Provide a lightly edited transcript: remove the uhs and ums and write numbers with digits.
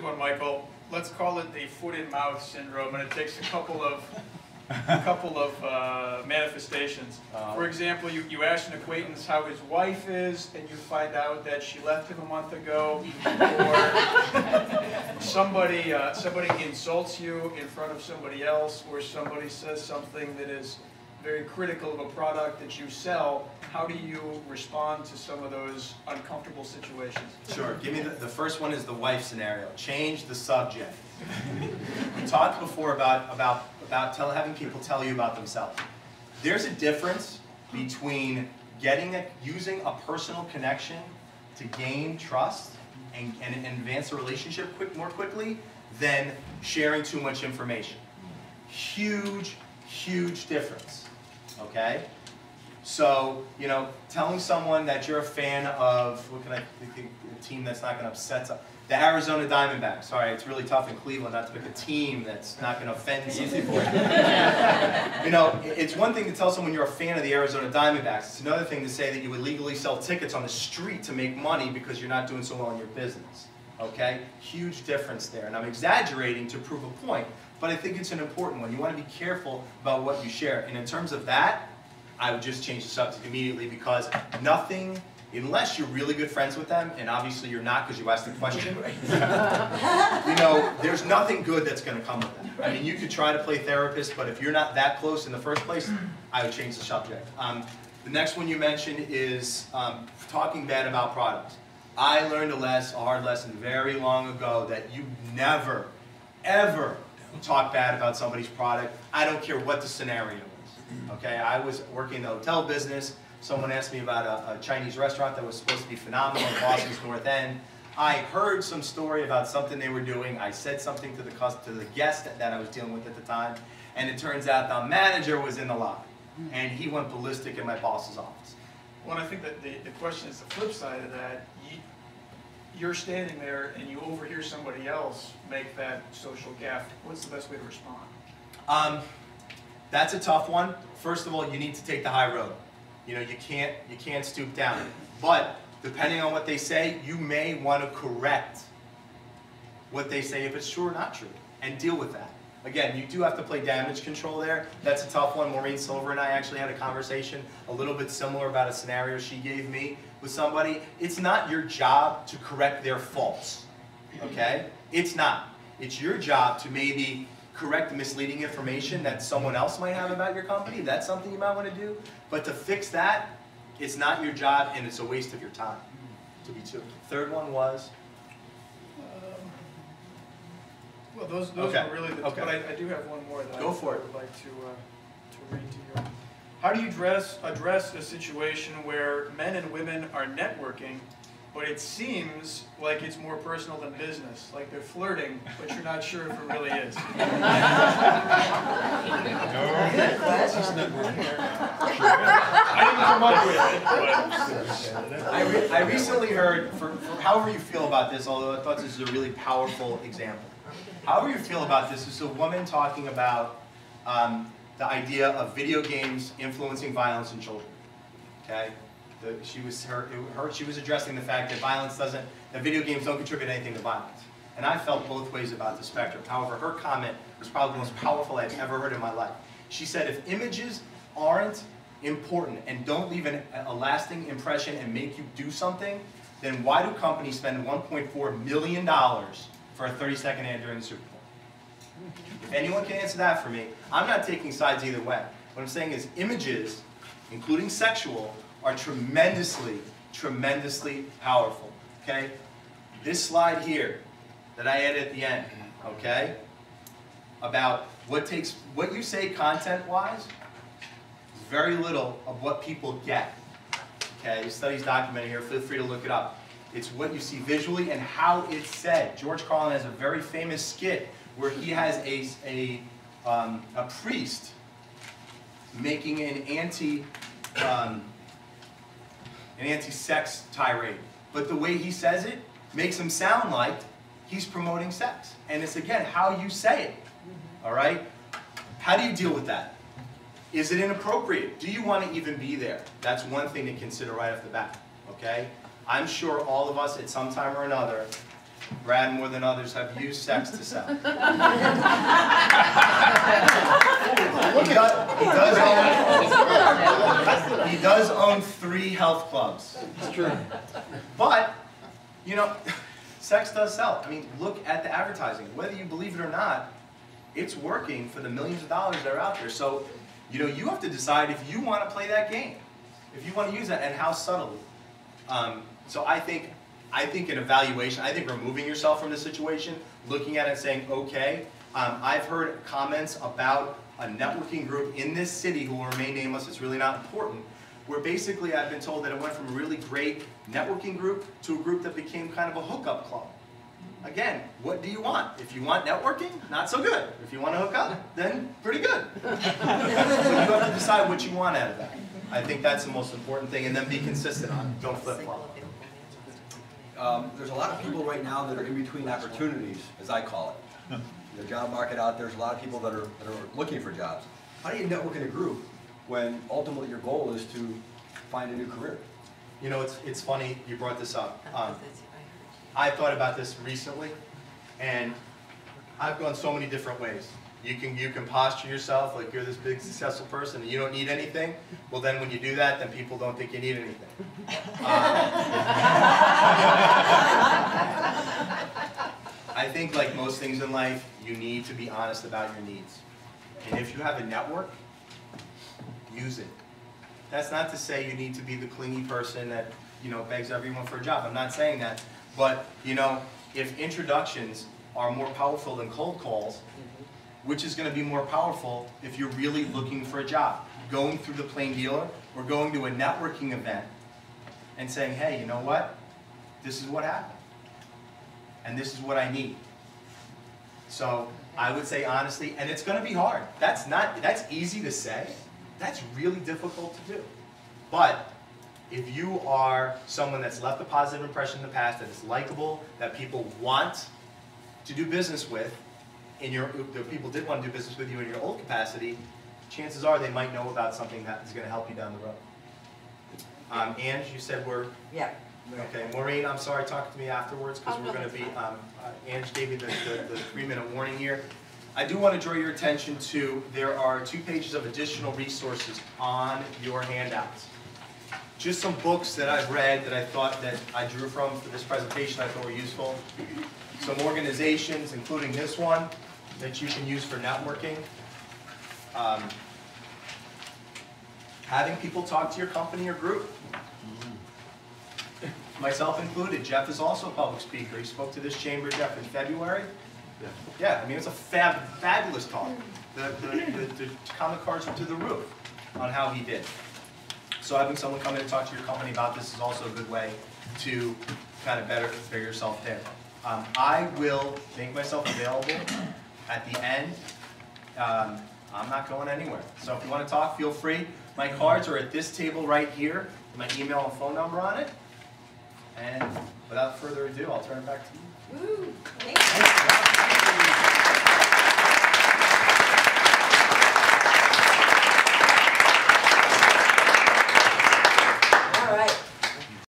one, Michael. Let's call it the foot and mouth syndrome, and it takes a couple of manifestations. For example, you ask an acquaintance how his wife is, and you find out that she left him a month ago, or somebody insults you in front of somebody else, or somebody says something that is very critical of a product that you sell. How do you respond to some of those uncomfortable situations? Sure. Give me the first one is the wife scenario. Change the subject. We talked before about having people tell you about themselves. There's a difference between using a personal connection to gain trust and advance a relationship more quickly than sharing too much information. Huge, huge difference. Okay? So, you know, telling someone that you're a fan of, a team that's not going to upset some, the Arizona Diamondbacks. Sorry, it's really tough in Cleveland not to pick a team that's not going to offend some people. You know, it's one thing to tell someone you're a fan of the Arizona Diamondbacks. It's another thing to say that you illegally sell tickets on the street to make money because you're not doing so well in your business. Okay? Huge difference there. And I'm exaggerating to prove a point, but I think it's an important one. You want to be careful about what you share. And in terms of that, I would just change the subject immediately, because nothing, unless you're really good friends with them, and obviously you're not because you asked the question, you know, there's nothing good that's going to come with that. I mean, you could try to play therapist, but if you're not that close in the first place, I would change the subject. The next one you mentioned is talking bad about products. I learned a hard lesson very long ago that you never, ever talk bad about somebody's product. I don't care what the scenario is. Okay, I was working in the hotel business. Someone asked me about a Chinese restaurant that was supposed to be phenomenal in Boston's North End. I heard some story about something they were doing. I said something to the guest that I was dealing with at the time, and it turns out the manager was in the lobby, and he went ballistic in my boss's office. Well, I think that the question is the flip side of that. You're standing there and you overhear somebody else make that social gaffe. What's the best way to respond? That's a tough one. First of all, you need to take the high road. You know, you can't stoop down. But depending on what they say, you may want to correct what they say if it's true or not true, and deal with that. Again, you do have to play damage control there. That's a tough one. Maureen Silver and I actually had a conversation a little bit similar about a scenario she gave me with somebody. It's not your job to correct their faults, okay? It's not. It's your job to maybe correct misleading information that someone else might have about your company. That's something you might want to do. But to fix that, it's not your job, and it's a waste of your time to be too. Third one was? Well, those okay. were really the two, but I do have one more that I would like to read to you. How do you address a situation where men and women are networking, but it seems like it's more personal than business, like they're flirting, but you're not sure if it really is? Good question. I didn't come up with it, but I recently heard, for however you feel about this, although I thought this is a really powerful example. However you feel about this, is a woman talking about the idea of video games influencing violence in children. Okay, she was addressing the fact that video games don't contribute anything to violence. And I felt both ways about the spectrum. However, her comment was probably the most powerful I've ever heard in my life. She said, if images aren't important and don't leave a lasting impression and make you do something, then why do companies spend $1.4 million for a 30-second ad during the Super Bowl? If anyone can answer that for me, I'm not taking sides either way. What I'm saying is images, including sexual, are tremendously, tremendously powerful. Okay? This slide here that I added at the end, okay, about what you say content-wise, is very little of what people get. Okay? The study's documented here. Feel free to look it up. It's what you see visually and how it's said. George Carlin has a very famous skit where he has a priest making an anti-sex tirade. But the way he says it makes him sound like he's promoting sex. And it's, again, how you say it. All right? How do you deal with that? Is it inappropriate? Do you want to even be there? That's one thing to consider right off the bat. Okay? I'm sure all of us at some time or another Brad, more than others, have used sex to sell. He does own 3 health clubs. It's true. But, you know, sex does sell. I mean, look at the advertising. Whether you believe it or not, it's working for the millions of dollars that are out there. So, you know, you have to decide if you want to play that game, if you want to use that, and how subtly. So I think an evaluation, I think removing yourself from the situation, looking at it and saying, okay, I've heard comments about a networking group in this city who will remain nameless, it's really not important, where basically I've been told that it went from a really great networking group to a group that became kind of a hookup club. Again, what do you want? If you want networking, not so good. If you want to hook up, then pretty good. But you have to decide what you want out of that. I think that's the most important thing, and then be consistent on it. Don't flip-flop. There's a lot of people right now that are in between opportunities, as I call it. The job market out there's a lot of people that are looking for jobs. How do you network in a group when ultimately your goal is to find a new career? You know, it's funny you brought this up. I thought about this recently, and I've gone so many different ways. You can posture yourself like you're this big successful person and you don't need anything. Well, then when you do that, then people don't think you need anything. I think like most things in life, you need to be honest about your needs. And if you have a network, use it. That's not to say you need to be the clingy person that, you know, begs everyone for a job. I'm not saying that. But, you know, if introductions are more powerful than cold calls, which is going to be more powerful if you're really looking for a job? Going through the plain dealer or going to a networking event and saying, hey, you know what? This is what happened. And this is what I need. So I would say honestly, and it's going to be hard. That's easy to say. That's really difficult to do. But if you are someone that's left a positive impression in the past, that is likable, that people want to do business with, the people did want to do business with you in your old capacity, chances are they might know about something that is going to help you down the road. Ange, you said we're... Yeah. Okay, Maureen, I'm sorry, talk to me afterwards because we're going to be... Ange gave me the 3-minute warning here. I do want to draw your attention to, there are 2 pages of additional resources on your handouts. Just some books that I've read that I thought that I drew from for this presentation I thought were useful. Some organizations, including this one, that you can use for networking. Having people talk to your company or group. Myself included. Jeff is also a public speaker. He spoke to this chamber, Jeff, in February. Yeah, I mean, it's a fabulous talk. The comment cards were to the roof on how he did. So having someone come in and talk to your company about this is also a good way to kind of better prepare yourself there. I will make myself available at the end. I'm not going anywhere. So if you want to talk, feel free. My cards are at this table right here. My email and phone number on it. And without further ado, I'll turn it back to you. Woo. Thank you.